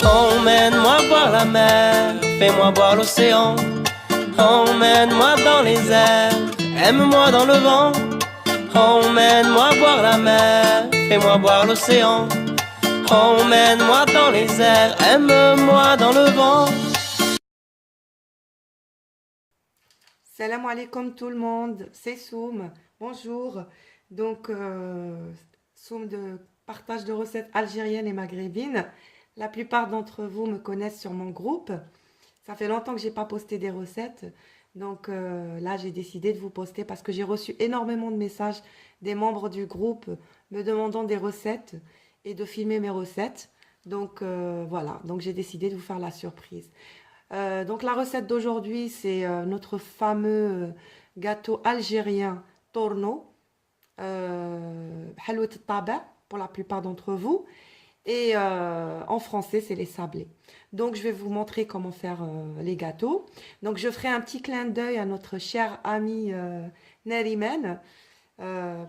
Emmène-moi voir la mer, fais-moi voir l'océan. Emmène-moi dans les airs, aime-moi dans le vent. Emmène-moi voir la mer, fais-moi voir l'océan. Emmène-moi dans les airs, aime-moi dans le vent. Salam alaikum tout le monde, c'est Soum, bonjour. Donc, Soum de partage de recettes algériennes et maghrébines. La plupart d'entre vous me connaissent sur mon groupe. Ça fait longtemps que j'ai pas posté des recettes. Donc là, j'ai décidé de vous poster parce que j'ai reçu énormément de messages des membres du groupe me demandant des recettes et de filmer mes recettes. Donc voilà, donc j'ai décidé de vous faire la surprise. Donc la recette d'aujourd'hui, c'est notre fameux gâteau algérien torno, halwat taba pour la plupart d'entre vous, et en français, c'est les sablés. Donc je vais vous montrer comment faire les gâteaux. Donc je ferai un petit clin d'œil à notre cher ami Nerimen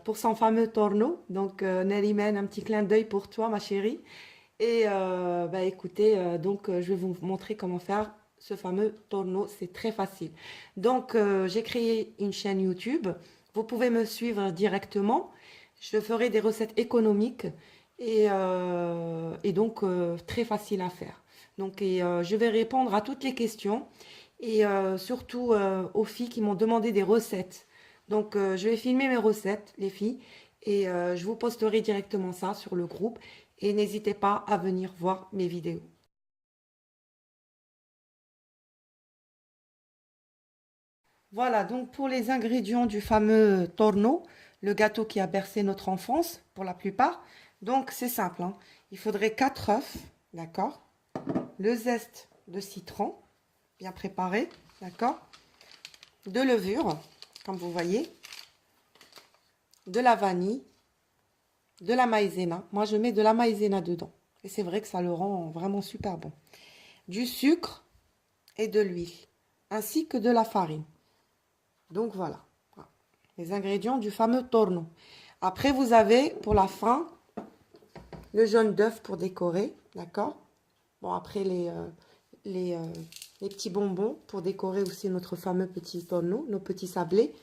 pour son fameux torno. Donc Nerimen, un petit clin d'œil pour toi, ma chérie. Et bah, écoutez, je vais vous montrer comment faire ce fameux torno. C'est très facile. Donc, j'ai créé une chaîne YouTube. Vous pouvez me suivre directement. Je ferai des recettes économiques et donc très facile à faire. Donc, je vais répondre à toutes les questions et surtout aux filles qui m'ont demandé des recettes. Donc, je vais filmer mes recettes, les filles, et je vous posterai directement ça sur le groupe. Et n'hésitez pas à venir voir mes vidéos. Voilà, donc pour les ingrédients du fameux torno, le gâteau qui a bercé notre enfance, pour la plupart. Donc c'est simple, hein. Il faudrait 4 œufs, d'accord? Le zeste de citron, bien préparé, d'accord? De levure, comme vous voyez. De la vanille. De la maïzena. Moi, je mets de la maïzena dedans. Et c'est vrai que ça le rend vraiment super bon. Du sucre et de l'huile, ainsi que de la farine. Donc voilà, les ingrédients du fameux torno. Après, vous avez pour la fin le jaune d'œuf pour décorer, d'accord? Bon, après les, euh, les petits bonbons pour décorer aussi notre fameux petit torno, nos petits sablés.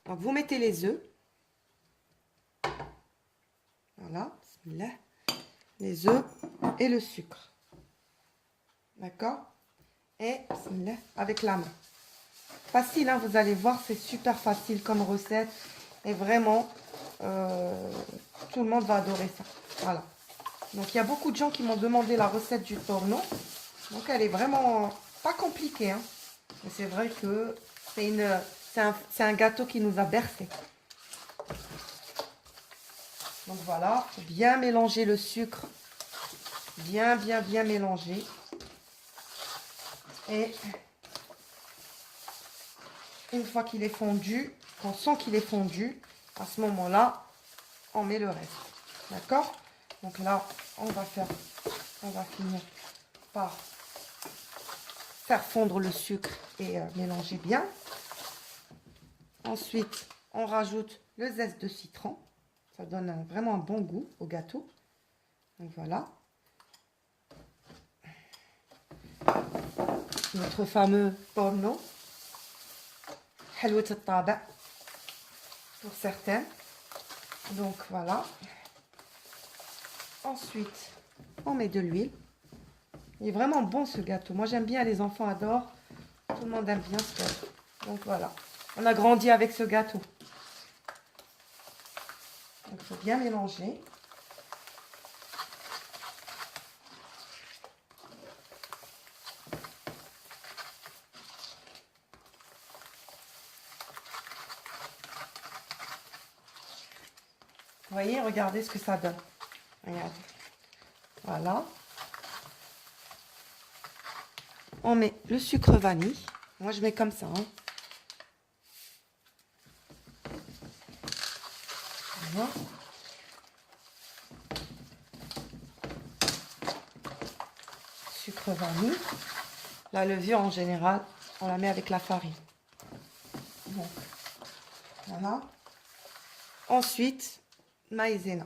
Donc vous mettez les œufs, voilà, bismillah, les œufs et le sucre, d'accord? Et bismillah, avec la main. Facile, hein, vous allez voir, c'est super facile comme recette. Et vraiment, tout le monde va adorer ça. Voilà. Donc, il y a beaucoup de gens qui m'ont demandé la recette du torno. Donc, elle est vraiment pas compliquée, hein. Mais c'est vrai que c'est un gâteau qui nous a bercé. Donc, voilà. Faut bien mélanger le sucre. Bien, bien, bien mélanger. Et une fois qu'il est fondu, qu'on sent qu'il est fondu, à ce moment-là, on met le reste. D'accord? Donc là, on va finir par faire fondre le sucre et mélanger bien. Ensuite, on rajoute le zeste de citron. Ça donne vraiment un bon goût au gâteau. Donc voilà. Notre fameux torno. Halwat taba pour certains. Donc voilà. Ensuite, on met de l'huile. Il est vraiment bon ce gâteau. Moi j'aime bien, les enfants adorent. Tout le monde aime bien ce gâteau. Donc voilà. On a grandi avec ce gâteau. Donc il faut bien mélanger. Vous voyez, regardez ce que ça donne. Regardez. Voilà. On met le sucre vanille. Moi, je mets comme ça, hein. Voilà. Sucre vanille. La levure, en général, on la met avec la farine. Donc, voilà. Ensuite, maïzena.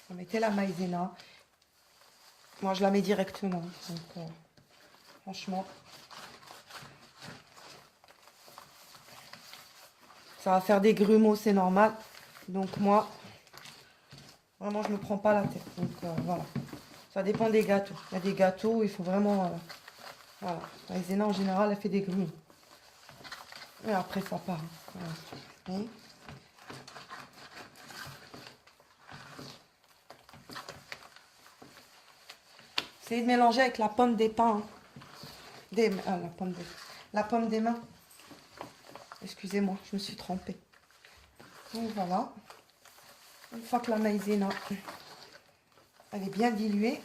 Vous mettez la maïzena. Moi, je la mets directement. Donc, franchement, ça va faire des grumeaux, c'est normal. Donc, moi, vraiment, je ne me prends pas la tête. Donc, voilà. Ça dépend des gâteaux. Il y a des gâteaux où il faut vraiment... voilà. La maïzena, en général, elle fait des grumeaux. Et après, ça part. Voilà. Essayez de mélanger avec la pomme des pains. La pomme des mains. Excusez-moi, je me suis trompée. Donc voilà. Une fois que la maïzena, elle est bien diluée,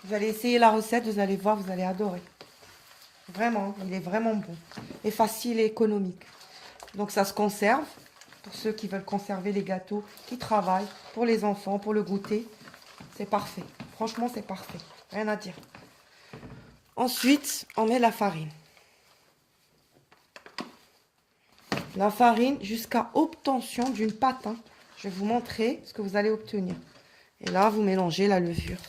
vous allez essayer la recette, vous allez voir, vous allez adorer. Vraiment, il est vraiment bon. Et facile et économique. Donc ça se conserve. Pour ceux qui veulent conserver les gâteaux, qui travaillent, pour les enfants, pour le goûter. C'est parfait. Franchement, c'est parfait. Rien à dire. Ensuite, on met la farine. La farine jusqu'à obtention d'une pâte. Hein. Je vais vous montrer ce que vous allez obtenir. Et là, vous mélangez la levure.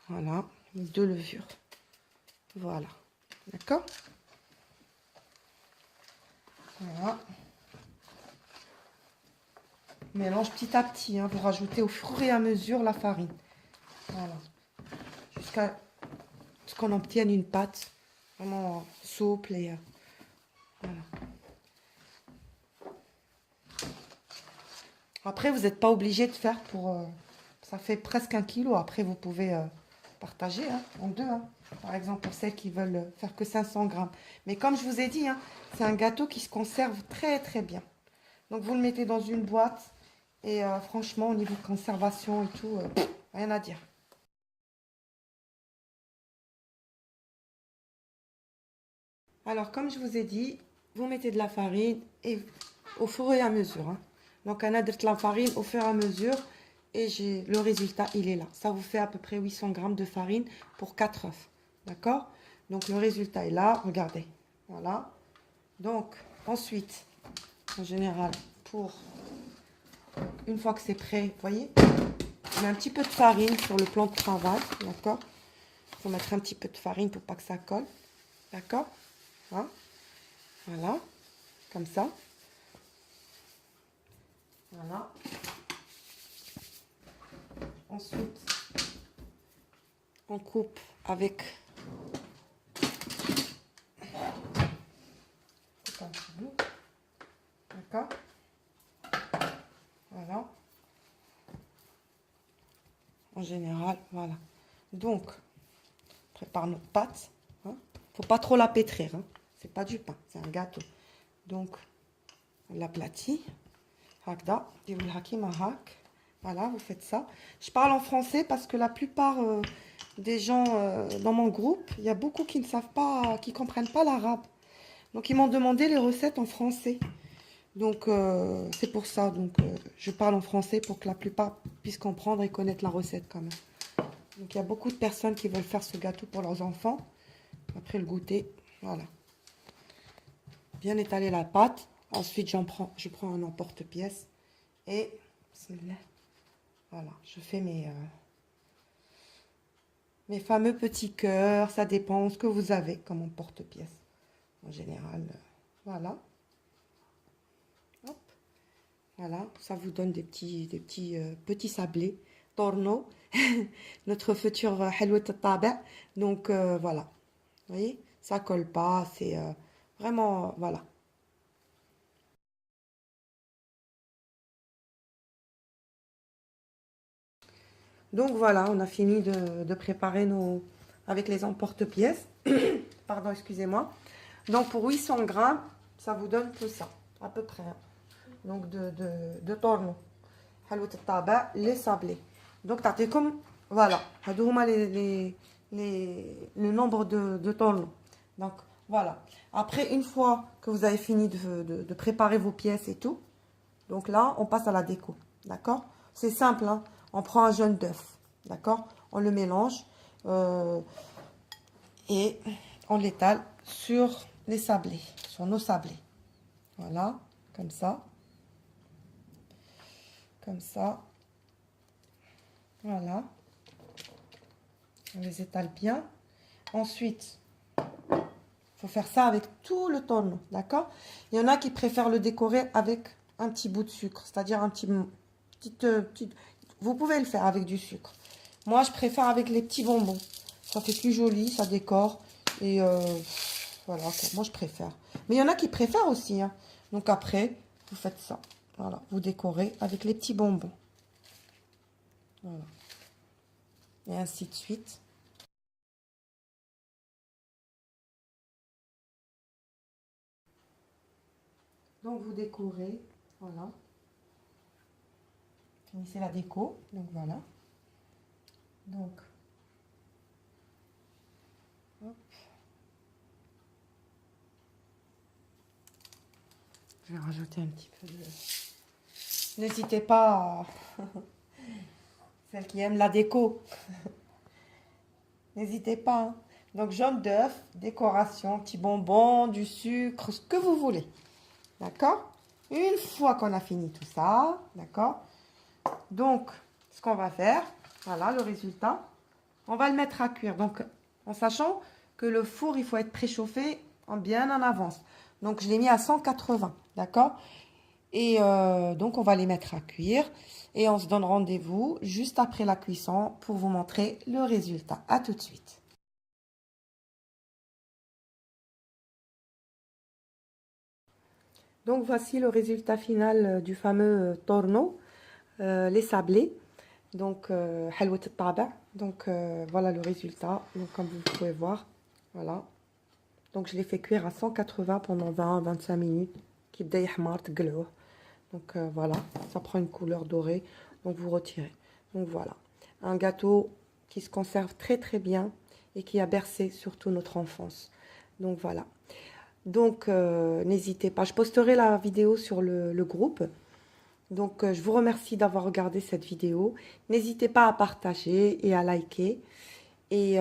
Voilà, 2 levures. Voilà. D'accord? Voilà. Mélange petit à petit. Hein, vous rajoutez au fur et à mesure la farine. Voilà. Jusqu'à ce qu'on obtienne une pâte vraiment souple et voilà. Après, vous n'êtes pas obligé de faire pour... ça fait presque 1 kilo. Après, vous pouvez partager hein, en 2. Hein. Par exemple, pour celles qui veulent faire que 500 grammes. Mais comme je vous ai dit, hein, c'est un gâteau qui se conserve très, très bien. Donc, vous le mettez dans une boîte. Et franchement, au niveau de conservation et tout, rien à dire. Alors, comme je vous ai dit, vous mettez de la farine et au fur et à mesure. Hein. Donc, on a de la farine au fur et à mesure et le résultat, il est là. Ça vous fait à peu près 800 grammes de farine pour 4 œufs. D'accord? Donc, le résultat est là. Regardez. Voilà. Donc, ensuite, en général, une fois que c'est prêt, vous voyez, on met un petit peu de farine sur le plan de travail. D'accord? Il faut mettre un petit peu de farine pour pas que ça colle. D'accord? Hein? Voilà, comme ça. Voilà. Ensuite, on coupe avec un petit bout. D'accord? Voilà. En général, voilà. Donc, on prépare notre pâte. Hein? Faut pas trop la pétrir. Hein? C'est pas du pain, c'est un gâteau. Donc, on l'aplatit. Voilà, vous faites ça. Je parle en français parce que la plupart des gens dans mon groupe, il y a beaucoup qui ne savent pas, qui comprennent pas l'arabe. Donc, ils m'ont demandé les recettes en français. Donc, c'est pour ça. Donc, je parle en français pour que la plupart puissent comprendre et connaître la recette quand même. Donc, il y a beaucoup de personnes qui veulent faire ce gâteau pour leurs enfants. Après le goûter, voilà. Bien étaler la pâte. Ensuite, je prends un emporte-pièce. Et, voilà, je fais mes fameux petits cœurs. Ça dépend ce que vous avez comme emporte-pièce. En général, voilà. Hop. Voilà, ça vous donne des petits sablés. Torno, notre futur halwat al-tabi'. Donc, voilà. Vous voyez, ça colle pas. C'est vraiment, voilà. Donc voilà, on a fini de préparer avec les emporte-pièces. Pardon, excusez-moi. Donc pour 800 grammes, ça vous donne que ça, à peu près. Hein. Donc de torno. Les sablés. Donc t'as comme, voilà, le nombre de torno. Donc voilà. Après, une fois que vous avez fini de préparer vos pièces et tout, Donc là, on passe à la déco. D'accord? C'est simple, hein? On prend un jaune d'œuf. D'accord? On le mélange et on l'étale sur les sablés, sur nos sablés. Voilà, comme ça. Comme ça. Voilà. On les étale bien. Ensuite, il faut faire ça avec tout le torno, d'accord? Il y en a qui préfèrent le décorer avec un petit bout de sucre, c'est-à-dire un petit... Vous pouvez le faire avec du sucre. Moi, je préfère avec les petits bonbons. Ça fait plus joli, ça décore. Et voilà, quoi. Moi, je préfère. Mais il y en a qui préfèrent aussi, hein. Donc après, vous faites ça. Voilà, vous décorez avec les petits bonbons. Voilà. Et ainsi de suite. Donc, vous décorez. Voilà. Finissez la déco. Donc, voilà. Donc, hop. Je vais rajouter un petit peu de... N'hésitez pas, celles qui aiment la déco. N'hésitez pas. Hein. Donc, jaune d'œuf, décoration, petits bonbons, du sucre, ce que vous voulez. D'accord? Une fois qu'on a fini tout ça, d'accord? Donc, ce qu'on va faire, voilà le résultat. On va le mettre à cuire. Donc, en sachant que le four, il faut être préchauffé bien en avance. Donc, je l'ai mis à 180, d'accord? Et donc, on va les mettre à cuire. Et on se donne rendez-vous juste après la cuisson pour vous montrer le résultat. À tout de suite. Donc, voici le résultat final du fameux torno, les sablés. Donc, halwat al-taba. Donc, voilà le résultat. Donc, comme vous pouvez voir, voilà. Donc, je l'ai fait cuire à 180 pendant 20-25 minutes. Donc, voilà, ça prend une couleur dorée. Donc, vous retirez. Donc, voilà. Un gâteau qui se conserve très, très bien et qui a bercé surtout notre enfance. Donc, voilà. Donc, n'hésitez pas. Je posterai la vidéo sur le groupe. Donc, je vous remercie d'avoir regardé cette vidéo. N'hésitez pas à partager et à liker et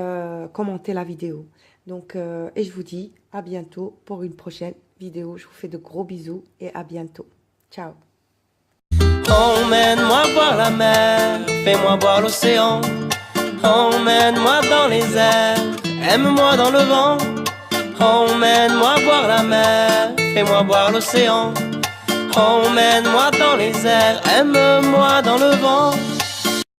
commenter la vidéo. Donc, et je vous dis à bientôt pour une prochaine vidéo. Je vous fais de gros bisous et à bientôt. Ciao. Emmène-moi voir la mer, fais-moi voir l'océan. Emmène-moi dans les airs, aime-moi dans le vent. Emmène-moi voir la mer, fais-moi voir l'océan. Emmène-moi dans les airs, aime-moi dans le vent.